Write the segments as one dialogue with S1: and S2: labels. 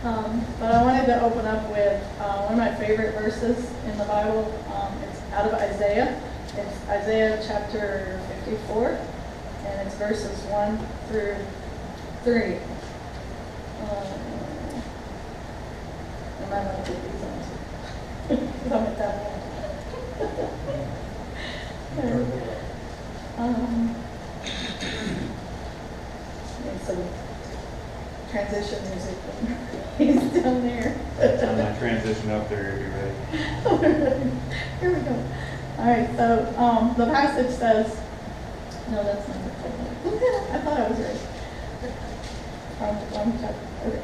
S1: But I wanted to open up with one of my favorite verses in the Bible. It's out of Isaiah. It's Isaiah chapter 54, and it's verses 1 through 3. I might want to put these on too, because I'm at that one. Need some transition music. He's down there.
S2: Time I transition up there, you'll be ready.
S1: Here we go. All right, so the passage says, no, that's not it. I thought I was ready. Okay.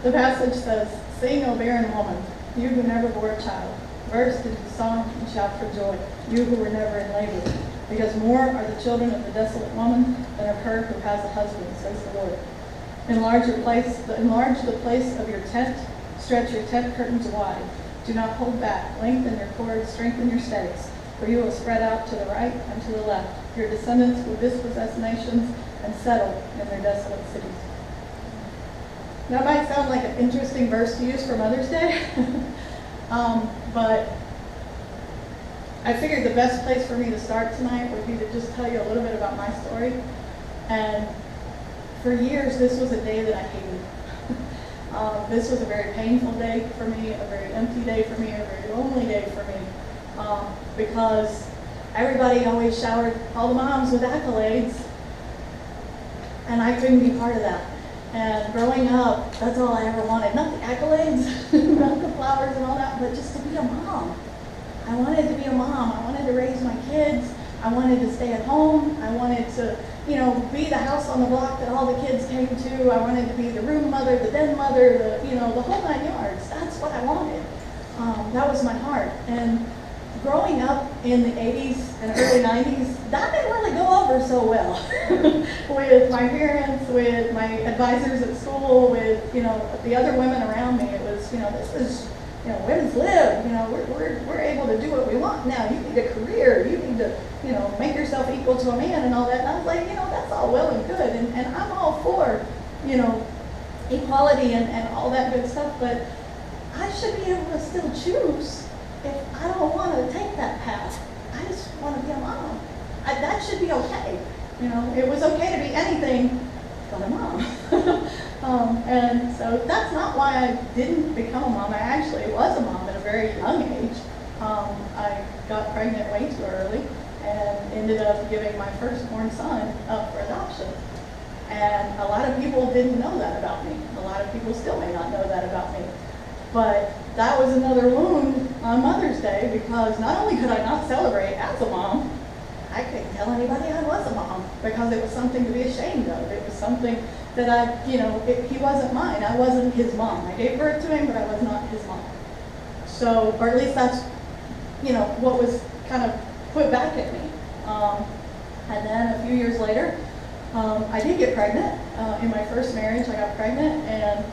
S1: The passage says, "Sing, O barren woman, you who never bore a child. Burst into song and shout for joy, you who were never in labor. Because more are the children of the desolate woman than of her who has a husband, says the Lord. Enlarge the place of your tent, stretch your tent curtains wide. Do not hold back, lengthen your cords, strengthen your stakes, for you will spread out to the right and to the left. Your descendants will dispossess nations and settle in their desolate cities." That might sound like an interesting verse to use for Mother's Day, but I figured the best place for me to start tonight would be to just tell you a little bit about my story. And for years, this was a day that I hated. This was a very painful day for me, a very empty day for me, a very lonely day for me, because everybody always showered all the moms with accolades, and I couldn't be part of that. And growing up, that's all I ever wanted. Not the accolades, not the flowers and all that, but just to be a mom. I wanted to be a mom. I wanted to raise my kids. I wanted to stay at home. I wanted to, be the house on the block that all the kids came to. I wanted to be the room mother, the den mother, the whole 9 yards. That's what I wanted. That was my heart. And growing up in the 80s and early 90s, that didn't really go over so well with my parents, with my advisors at school, with, the other women around me. It was, this is, women's lib, we're able to do what we want now. You need a career. You need to, make yourself equal to a man and all that. And I was like, that's all well and good. And I'm all for, equality and all that good stuff. But I should be able to still choose if I don't want to take that path. I just want to be a mom. That should be okay. It was okay to be anything but a mom. And so that's not why I didn't become a mom. I actually was a mom at a very young age. I got pregnant way too early and ended up giving my firstborn son up for adoption. And a lot of people didn't know that about me. A lot of people still may not know that about me. But that was another wound on Mother's Day, because not only could I not celebrate as a mom, I couldn't tell anybody I was a mom, because it was something to be ashamed of. It was something that he wasn't mine. I wasn't his mom. I gave birth to him, but I was not his mom. So, or at least that's, what was kind of put back at me. And then a few years later, I did get pregnant. In my first marriage, I got pregnant and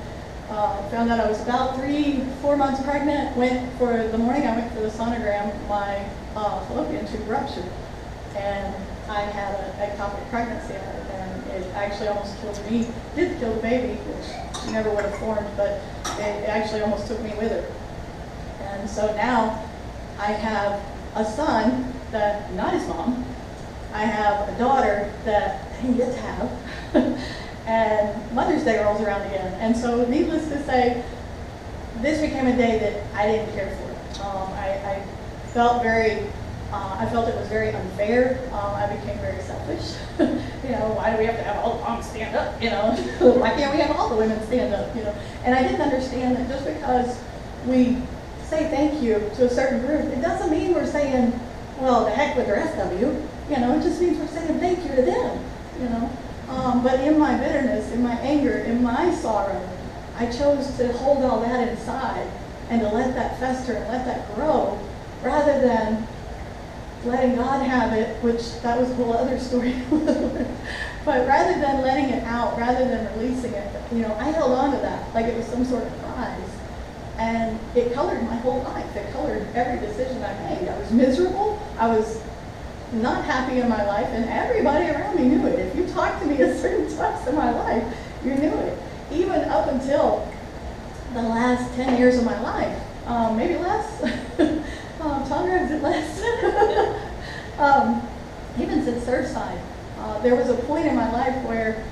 S1: found out I was about 3-4 months pregnant. The morning I went for the sonogram, my fallopian tube ruptured. And I had an ectopic pregnancy on it, and it actually almost killed me. It did kill the baby, which she never would have formed, but it actually almost took me with her. And so now I have a son that, not his mom. I have a daughter that I didn't get to have. And Mother's Day rolls around again. And so needless to say, this became a day that I didn't care for. I felt it was very unfair. I became very selfish. Why do we have to have all the moms stand up? Why can't we have all the women stand up? And I didn't understand that just because we say thank you to a certain group, it doesn't mean we're saying, well, the heck with the rest of you. It just means we're saying thank you to them. But in my bitterness, in my anger, in my sorrow, I chose to hold all that inside and to let that fester and let that grow, rather than letting God have it, which that was a whole other story. But rather than letting it out, rather than releasing it, I held on to that like it was some sort of prize. And it colored my whole life. It colored every decision I made. I was miserable. I was not happy in my life, and everybody around me knew it. If you talked to me at certain times in my life, you knew it. Even up until the last 10 years of my life, maybe less. Tundra, is it less? Even since Surfside, there was a point in my life where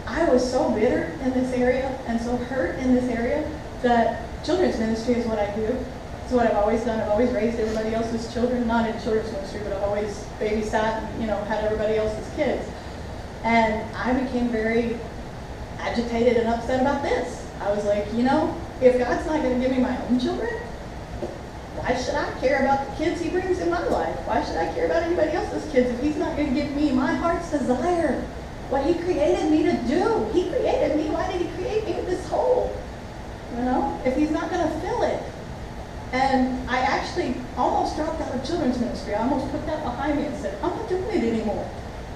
S1: I was so bitter in this area and so hurt in this area that children's ministry is what I do. It's what I've always done. I've always raised everybody else's children, not in children's ministry, but I've always babysat and, had everybody else's kids. And I became very agitated and upset about this. I was like, if God's not going to give me my own children, why should I care about the kids he brings in my life? Why should I care about anybody else's kids if he's not going to give me my heart's desire? What he created me to do. He created me. Why did he create me with this hole? If he's not going to fill it. And I actually almost dropped out of children's ministry. I almost put that behind me and said, I'm not doing it anymore.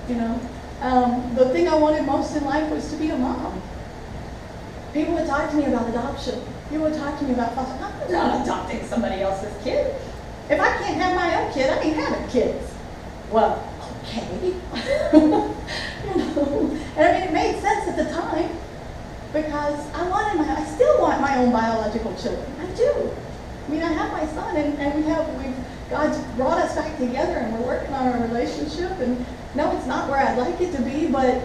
S1: The thing I wanted most in life was to be a mom. People would talk to me about adoption. People would talk to me about foster. I'm not adopting somebody else's kid. If I can't have my own kid, I ain't having kids. Well, okay. And it made sense at the time because I still want my own biological children. I do. I have my son, and God's brought us back together, and we're working on our relationship. And no, it's not where I'd like it to be, but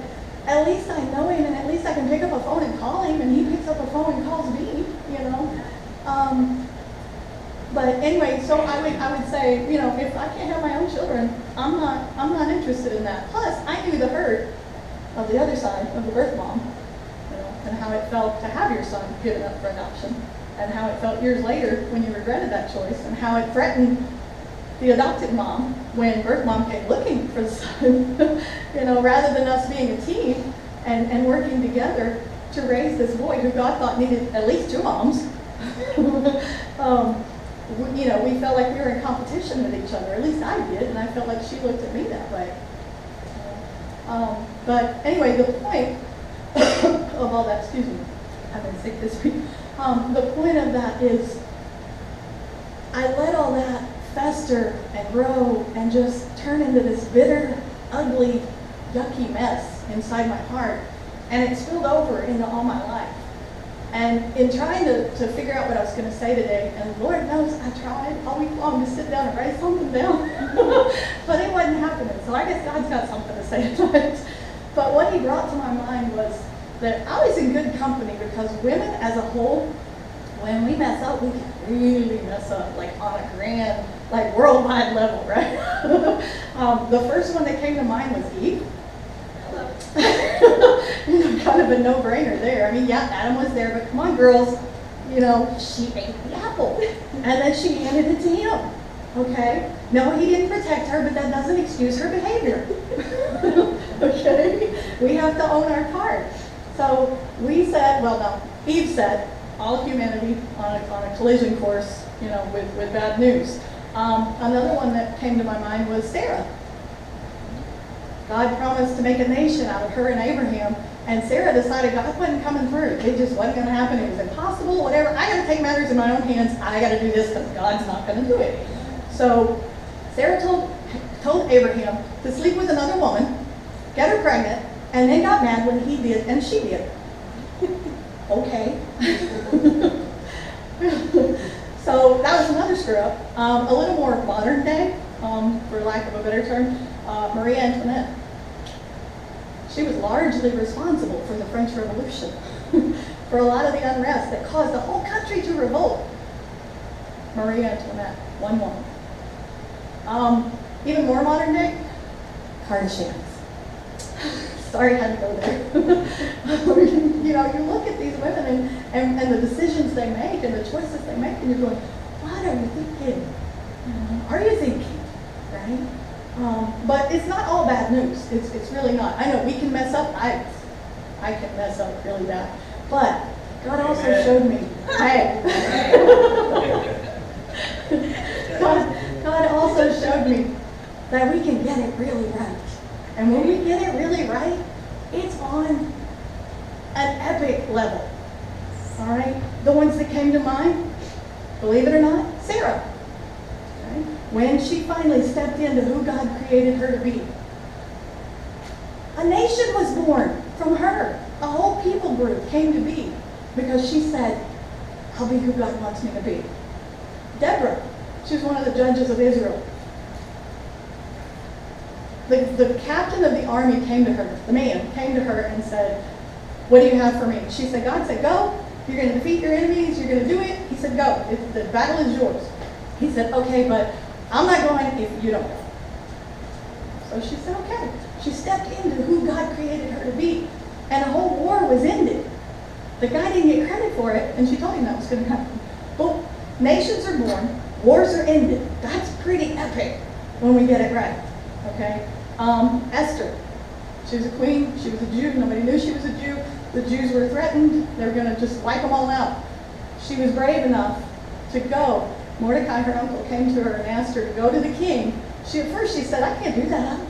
S1: at least I know him, and at least I can pick up a phone and call him, and he picks up a phone and calls me. But anyway, so I would say, if I can't have my own children, I'm not interested in that. Plus, I knew the hurt of the other side of the birth mom, and how it felt to have your son given up for adoption, and how it felt years later when you regretted that choice, and how it threatened the adopted mom when birth mom came looking for the son, rather than us being a team and working together to raise this boy who God thought needed at least 2 moms. We felt like we were in competition with each other. At least I did, and I felt like she looked at me that way. But anyway, the point of all that, excuse me, I've been sick this week. The point of that is I let all that fester and grow and just turn into this bitter, ugly, yucky mess inside my heart. And it spilled over into all my life. And in trying to figure out what I was going to say today, and Lord knows I tried all week long to sit down and write something down, but it wasn't happening. So I guess God's got something to say tonight. But what he brought to my mind was that I was in good company because women as a whole, when we mess up, we can really mess up, like on a grand, like worldwide level, right? The first one that came to mind was Eve. Kind of a no-brainer there. Adam was there, but come on, girls. She ate the apple, and then she handed it to him. Okay? No, he didn't protect her, but that doesn't excuse her behavior. Okay? We have to own our part. So Eve said, all of humanity on a collision course, with bad news. Another one that came to my mind was Sarah. God promised to make a nation out of her and Abraham, and Sarah decided God wasn't coming through. It just wasn't going to happen. It was impossible, whatever. I got to take matters in my own hands. I got to do this because God's not going to do it. So Sarah told Abraham to sleep with another woman, get her pregnant, and then got mad when he did and she did. Okay. So that was another screw up. A little more modern day, for lack of a better term, Marie Antoinette. She was largely responsible for the French Revolution, for a lot of the unrest that caused the whole country to revolt. Marie Antoinette, one woman. Even more modern day, Kardashians. Sorry, I had to go there. You look at these women and the decisions they make and the choices they make, and you're going, what are you thinking? Are you thinking? Right? But it's not all bad news. It's really not. I know we can mess up. I can mess up really bad. But God also showed me, God also showed me that we can get it really right. And when we get it really right, it's on an epic level. All right? The ones that came to mind, believe it or not, Sarah. Okay? When she finally stepped into who God created her to be. A nation was born from her. A whole people group came to be because she said, I'll be who God wants me to be. Deborah, she was one of the judges of Israel. The captain of the army came to her, the man came to her and said, what do you have for me? She said, God said, go. You're going to defeat your enemies. You're going to do it. He said, go. The battle is yours. He said, okay, but I'm not going if you don't go. So she said, okay. She stepped into who God created her to be. And a whole war was ended. The guy didn't get credit for it, and she told him that was going to happen. But nations are born. Wars are ended. That's pretty epic when we get it right. Okay? Esther. She was a queen. She was a Jew. Nobody knew she was a Jew. The Jews were threatened. They were going to just wipe them all out. She was brave enough to go. Mordecai, her uncle, came to her and asked her to go to the king. At first she said, I can't do that.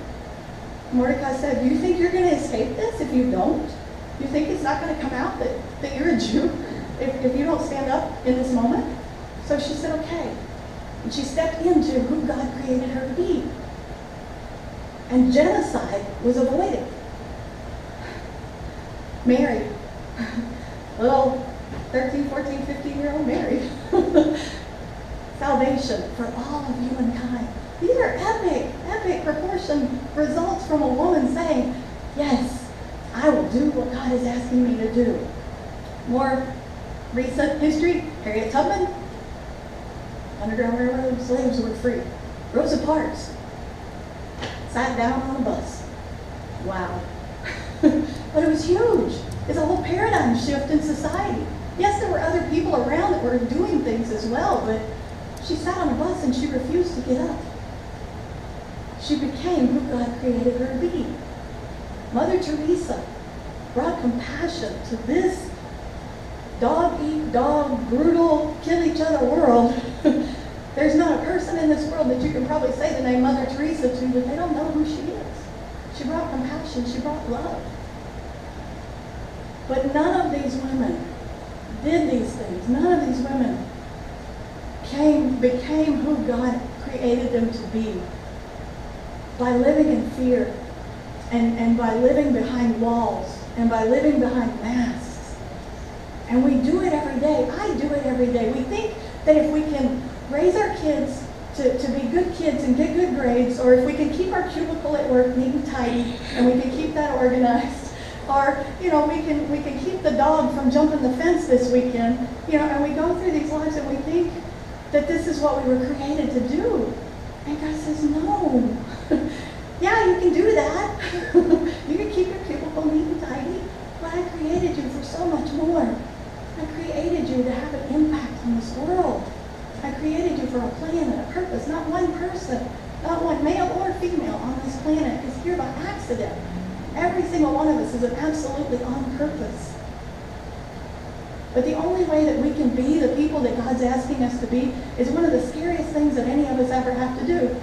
S1: Mordecai said, do you think you're going to escape this if you don't? Do you think it's not going to come out that you're a Jew if you don't stand up in this moment? So she said, okay. And she stepped into who God created her to be. And genocide was avoided. Mary, little 13, 14, 15-year-old Mary. Salvation for all of humankind. These are epic proportion results from a woman saying, yes, I will do what God is asking me to do. More recent history, Harriet Tubman, Underground Railroad, slaves were free. Rosa Parks sat down on a bus. Wow. But it was huge. It's a whole paradigm shift in society. Yes, there were other people around that were doing things as well, but she sat on a bus and she refused to get up. She became who God created her to be. Mother Teresa brought compassion to this dog-eat-dog, brutal, kill-each-other world. There's not a person in this world that you can probably say the name Mother Teresa to that they don't know who she is. She brought compassion. She brought love. But none of these women did these things. None of these women became who God created them to be by living in fear and by living behind walls and by living behind masks. And we do it every day. I do it every day. We think that if we can raise our kids to be good kids and get good grades, or if we can keep our cubicle at work neat and tidy and we can keep that organized, or we can keep the dog from jumping the fence this weekend, and we go through these lives and we think that this is what we were created to do. And God says, no. Yeah, you can do that. You can keep your cubicle neat and tidy, but I created you for so much more. I created you to have an impact on this world. I created you for a plan and a purpose. Not one person, not one male or female on this planet is here by accident. Every single one of us is absolutely on purpose. But the only way that we can be the people that God's asking us to be is one of the scariest things that any of us ever have to do.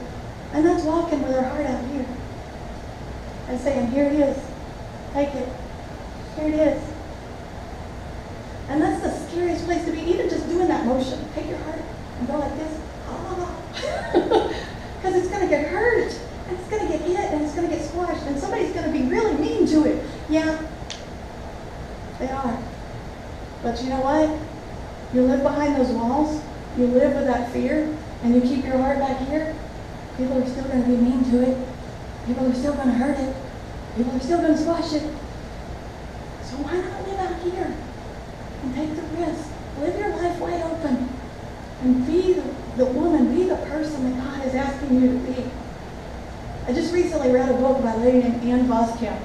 S1: And that's walking with our heart out here. And saying, here it is. Take it. Here it is. And that's the scariest place to be, even just doing that motion. Take your heart and go like this. Because it's going to get hurt. And it's going to get hit and it's going to get squashed. And somebody's going to be really mean to it. Yeah, they are. But you know what? You live behind those walls. You live with that fear. And you keep your heart back here. People are still going to be mean to it. People are still going to hurt it. People are still going to squash it. So why not live out here and take the risk? Live your life wide open and be the woman, be the person that God is asking you to be. I just recently read a book by a lady named Ann Voskamp.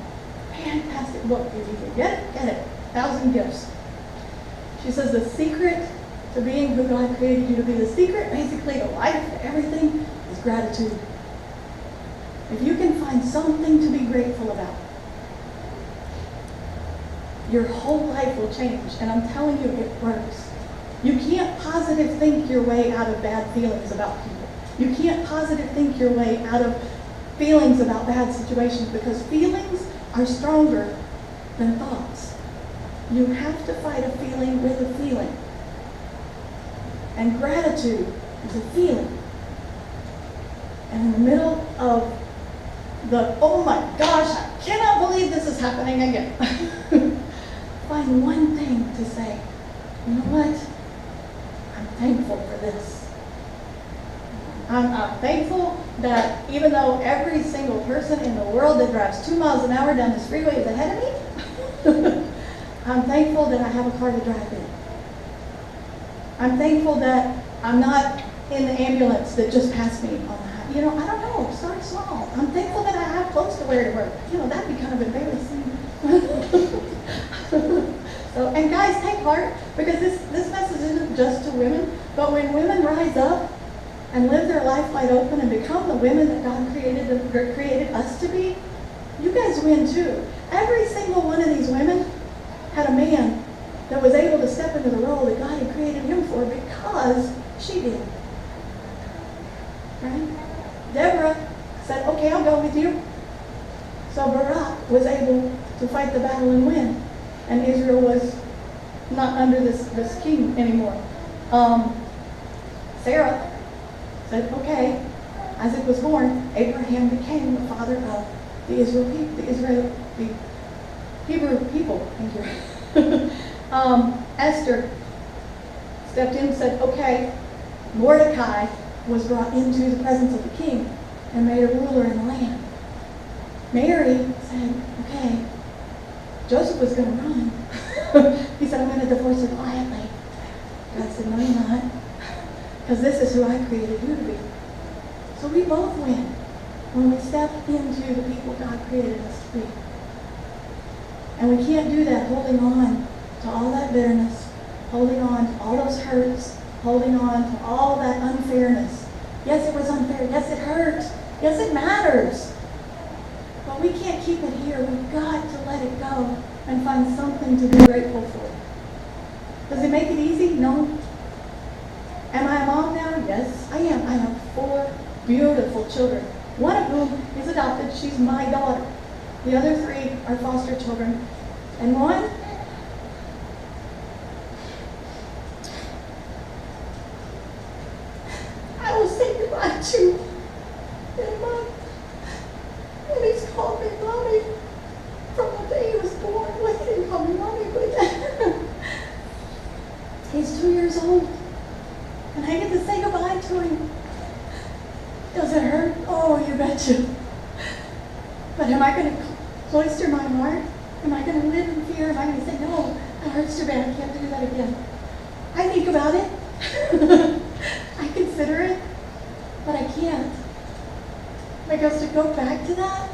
S1: Fantastic book. If you can get it, get it. 1,000 Gifts. She says the secret to being who God created you to be, the secret basically to life, to everything, is gratitude. If you can find something to be grateful about, your whole life will change. And I'm telling you, it works. You can't positive think your way out of bad feelings about people. You can't positive think your way out of feelings about bad situations, because feelings are stronger than thoughts. You have to fight a feeling with a feeling. And gratitude is a feeling. And in the middle of the, oh my gosh, I cannot believe this is happening again. Find one thing to say. You know what? thankful for this. I'm thankful that even though every single person in the world that drives 2 miles an hour down this freeway is ahead of me, I'm thankful that I have a car to drive in. I'm thankful that I'm not in the ambulance that just passed me on the highway. You know, I don't know, start small. I'm thankful that I have clothes to wear to work. You know, that'd be kind of embarrassing. So, and guys, take heart, because this message isn't just to women, but when women rise up and live their life wide open and become the women that God created us to be, you guys win too. Every single one of these women had a man that was able to step into the role that God had created him for because she did. Right? Deborah said, okay, I'll go with you. So Barak was able to fight the battle and win. And Israel was not under this king anymore. Sarah said, okay, Isaac was born. Abraham became the father of the Hebrew people. Thank you. Esther stepped in and said, okay, Mordecai was brought into the presence of the king and made a ruler in the land. Mary said, okay, Joseph was going to run. He said, I'm going to divorce her quietly. God said, no, you're not. Because this is who I created you to be. So we both win when we step into the people God created us to be. And we can't do that holding on to all that bitterness, holding on to all those hurts, holding on to all that unfairness. Yes, it was unfair. Yes, it hurt. Yes, it matters. But we can't keep it here. We've got to let it go and find something to be grateful for. Does it make it easy? No. Am I a mom now? Yes, I am. I have 4 beautiful children. One of whom is adopted. She's my daughter. The other 3 are foster children. And one, I will say goodbye to in a month. And he's called me Mommy from the day he was born. Well, he didn't call me Mommy, but he's 2 years old. And I get to say goodbye to him. Does it hurt? Oh, you betcha. But am I going to cloister my heart? Am I going to live in fear? Am I going to say, no, that hurts too bad. I can't do that again. I think about it. I consider it. But I can't. Because to go back to that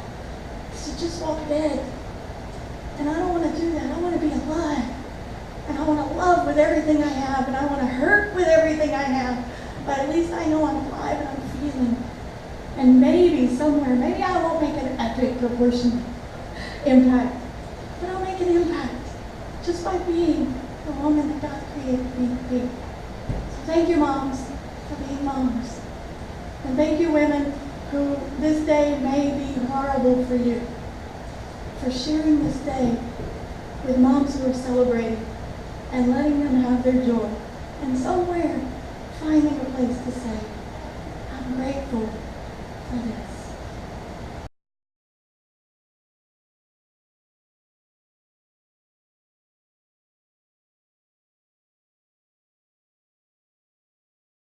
S1: is to just walk dead. And I don't want to do that. I want to be alive. And I want to love with everything I have. And I want to hurt with everything I have. But at least I know I'm alive and I'm feeling. And maybe somewhere, maybe I won't make an epic proportion impact. But I'll make an impact just by being the woman that God created me to be. So thank you, moms, for being moms. And thank you, women, who this day may be horrible for you, for sharing this day with moms who are celebrating and letting them have their joy. And somewhere, finding a place to say, I'm grateful for this.